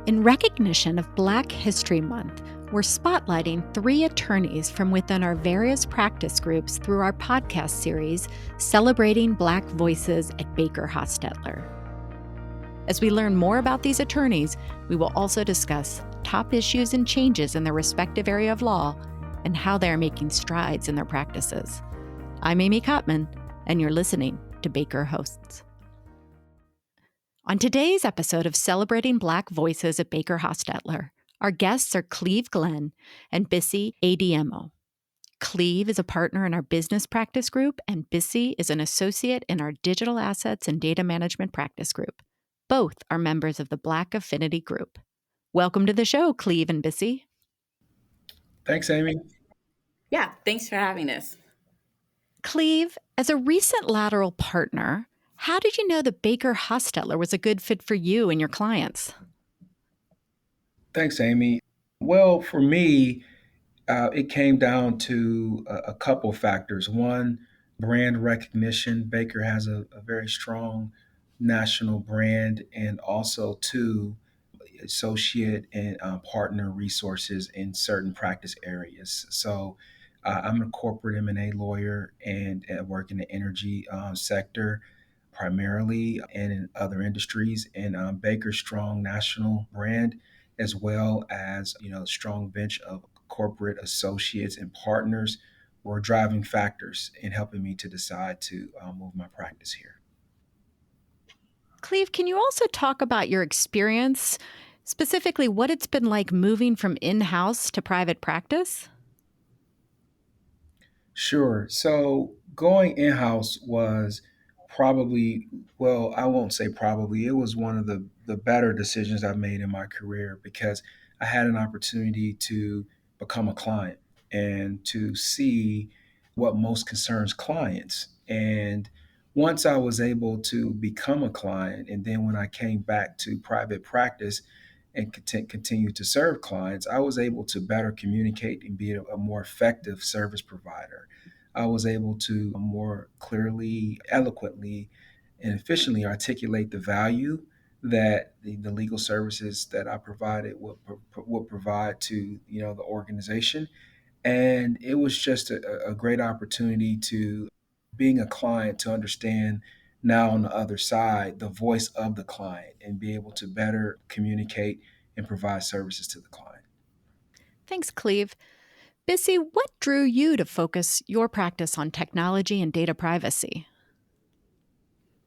In recognition of Black History Month, we're spotlighting 3 attorneys from within our various practice groups through our podcast series, Celebrating Black Voices at BakerHostetler. As we learn more about these attorneys, we will also discuss top issues and changes in their respective area of law and how they are making strides in their practices. I'm Amy Kottman, and you're listening to Baker Hosts. On today's episode of Celebrating Black Voices at BakerHostetler, our guests are Cleve Glenn and Bisi Adeyemo. Cleve is a partner in our business practice group, and Bisi is an associate in our digital assets and data management practice group. Both are members of the Black Affinity Group. Welcome to the show, Cleve and Bisi. Thanks, Amy. Yeah, thanks for having us. Cleve, as a recent lateral partner, how did you know that BakerHostetler was a good fit for you and your clients? Thanks, Amy. Well, for me, it came down to a couple factors. One, brand recognition. Baker has a very strong national brand, and also two, associate and partner resources in certain practice areas. So, I'm a corporate M&A lawyer and work in the energy sector primarily and in other industries. And Baker's strong national brand, as well as a strong bench of corporate associates and partners, were driving factors in helping me to decide to move my practice here. Cleve, can you also talk about your experience, specifically what it's been like moving from in-house to private practice? Sure. So going in-house was probably, well, I won't say probably, it was one of the better decisions I've made in my career because I had an opportunity to become a client and to see what most concerns clients. And once I was able to become a client, and then when I came back to private practice and continue to serve clients, I was able to better communicate and be a more effective service provider. I was able to more clearly, eloquently, and efficiently articulate the value that the legal services that I provided would provide to the organization. And it was just a great opportunity to being a client to understand now on the other side the voice of the client and be able to better communicate and provide services to the client. Thanks, Cleve. Bisi, what drew you to focus your practice on technology and data privacy?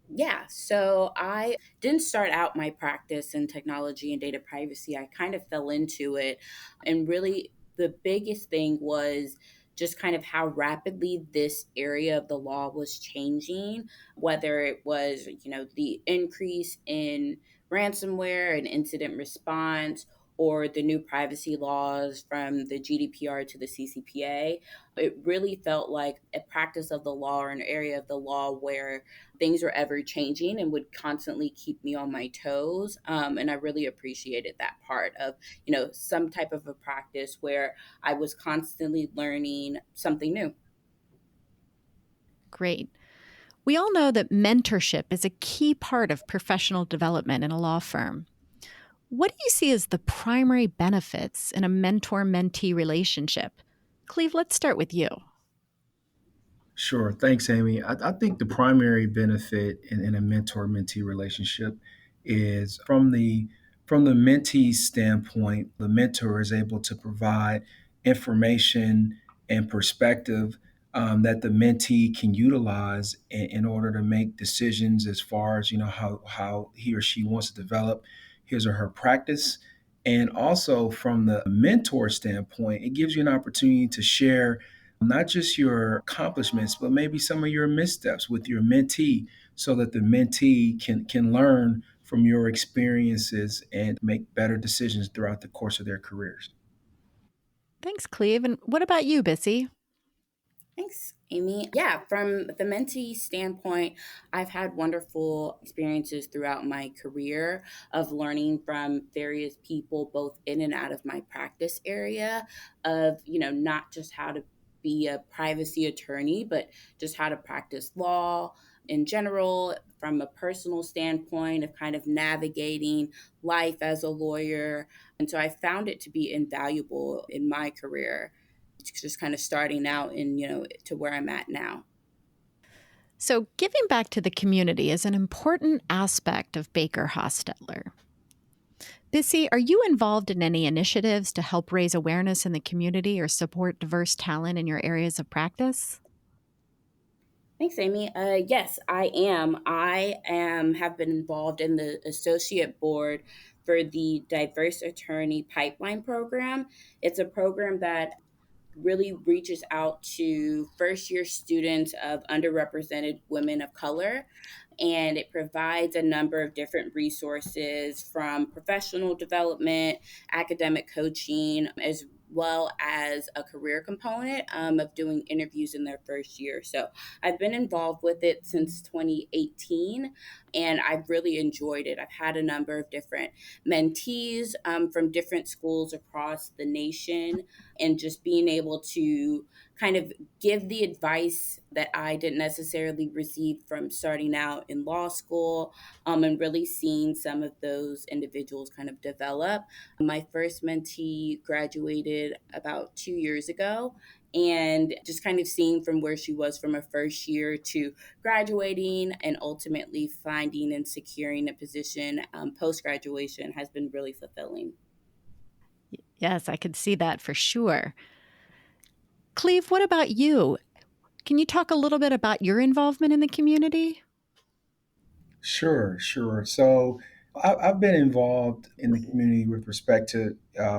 Yeah, so I didn't start out my practice in technology and data privacy. I kind of fell into it. And really, the biggest thing was just kind of how rapidly this area of the law was changing, whether it was, the increase in ransomware and incident response or the new privacy laws from the GDPR to the CCPA. It really felt like a practice of the law or an area of the law where things were ever changing and would constantly keep me on my toes. And I really appreciated that part of, some type of a practice where I was constantly learning something new. Great. We all know that mentorship is a key part of professional development in a law firm. What do you see as the primary benefits in a mentor-mentee relationship? Cleve, let's start with you. Sure. Thanks, Amy. I think the primary benefit in a mentor-mentee relationship is from the mentee's standpoint, the mentor is able to provide information and perspective that the mentee can utilize in order to make decisions as far as how he or she wants to develop his or her practice. And also from the mentor standpoint, it gives you an opportunity to share not just your accomplishments, but maybe some of your missteps with your mentee so that the mentee can learn from your experiences and make better decisions throughout the course of their careers. Thanks, Cleve. And what about you, Bisi? Thanks, Amy. Yeah, from the mentee standpoint, I've had wonderful experiences throughout my career of learning from various people, both in and out of my practice area, of, not just how to be a privacy attorney, but just how to practice law, in general, from a personal standpoint of kind of navigating life as a lawyer. And so I found it to be invaluable in my career, just kind of starting out in, to where I'm at now. So, giving back to the community is an important aspect of BakerHostetler. Bisi, are you involved in any initiatives to help raise awareness in the community or support diverse talent in your areas of practice? Thanks, Amy. Yes, I am. Have been involved in the associate board for the Diverse Attorney Pipeline Program. It's a program that really reaches out to first year students of underrepresented women of color, and it provides a number of different resources from professional development, academic coaching, as well as a career component of doing interviews in their first year. So I've been involved with it since 2018, and I've really enjoyed it. I've had a number of different mentees from different schools across the nation, and just being able to kind of give the advice that I didn't necessarily receive from starting out in law school, and really seeing some of those individuals kind of develop. My first mentee graduated about 2 years ago, and just kind of seeing from where she was from her first year to graduating and ultimately finding and securing a position post graduation has been really fulfilling. Yes, I could see that for sure. Cleve, what about you? Can you talk a little bit about your involvement in the community? Sure, sure. So I've been involved in the community with respect to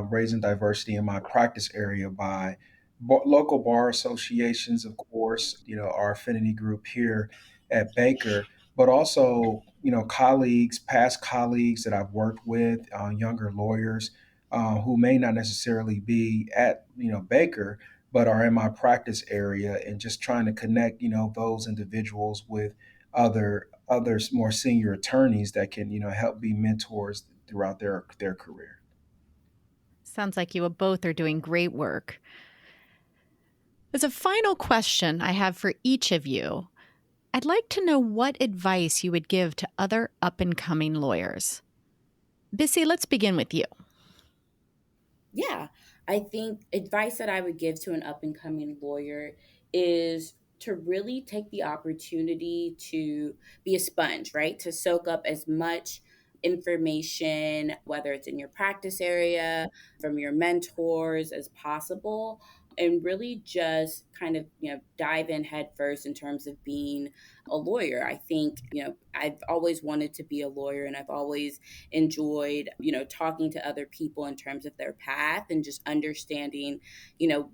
raising diversity in my practice area by local bar associations, of course, our affinity group here at Baker, but also, colleagues, past colleagues that I've worked with, younger lawyers who may not necessarily be at, Baker, but are in my practice area, and just trying to connect, those individuals with others more senior attorneys that can help be mentors throughout their career. Sounds like you both are doing great work. As a final question I have for each of you, I'd like to know what advice you would give to other up and coming lawyers. Bisi, let's begin with you. Yeah, I think advice that I would give to an up and coming lawyer is to really take the opportunity to be a sponge, right? To soak up as much information, whether it's in your practice area, from your mentors as possible, and really just kind of, dive in head first in terms of being a lawyer. I think, I've always wanted to be a lawyer, and I've always enjoyed, talking to other people in terms of their path and just understanding,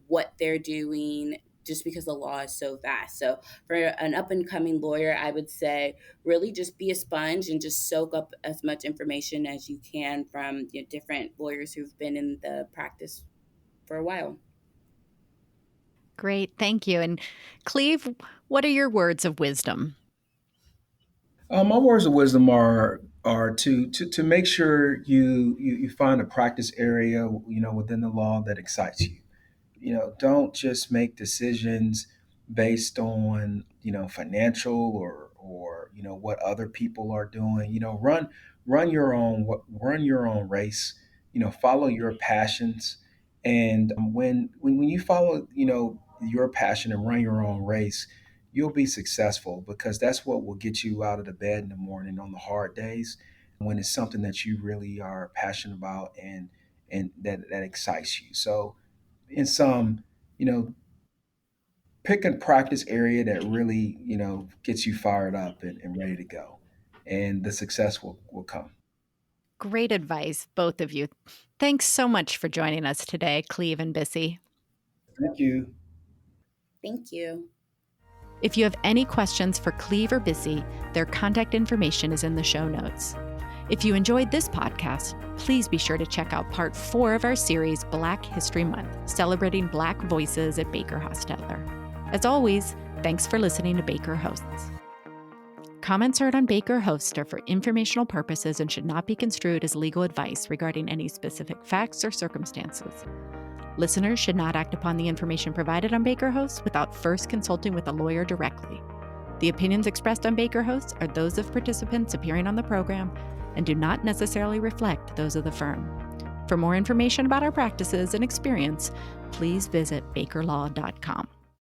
what they're doing, just because the law is so vast. So for an up and coming lawyer, I would say really just be a sponge and just soak up as much information as you can from, different lawyers who've been in the practice for a while. Great, thank you. And Cleve, what are your words of wisdom? My words of wisdom are to make sure you find a practice area within the law that excites you. Don't just make decisions based on financial or what other people are doing. Run your own race. Follow your passions, and when you follow your passion and run your own race, you'll be successful, because that's what will get you out of the bed in the morning on the hard days, when it's something that you really are passionate about, and that excites you. So in some, you know, pick a practice area that really, gets you fired up and ready to go. And the success will come. Great advice, both of you. Thanks so much for joining us today, Cleve and Bisi. Thank you. Thank you. If you have any questions for Cleve or Bisi, their contact information is in the show notes. If you enjoyed this podcast, please be sure to check out part 4 of our series, Black History Month, celebrating Black voices at BakerHostetler. As always, thanks for listening to Baker Hosts. Comments heard on Baker Host are for informational purposes and should not be construed as legal advice regarding any specific facts or circumstances. Listeners should not act upon the information provided on Baker Host without first consulting with a lawyer directly. The opinions expressed on Baker Hosts are those of participants appearing on the program and do not necessarily reflect those of the firm. For more information about our practices and experience, please visit bakerlaw.com.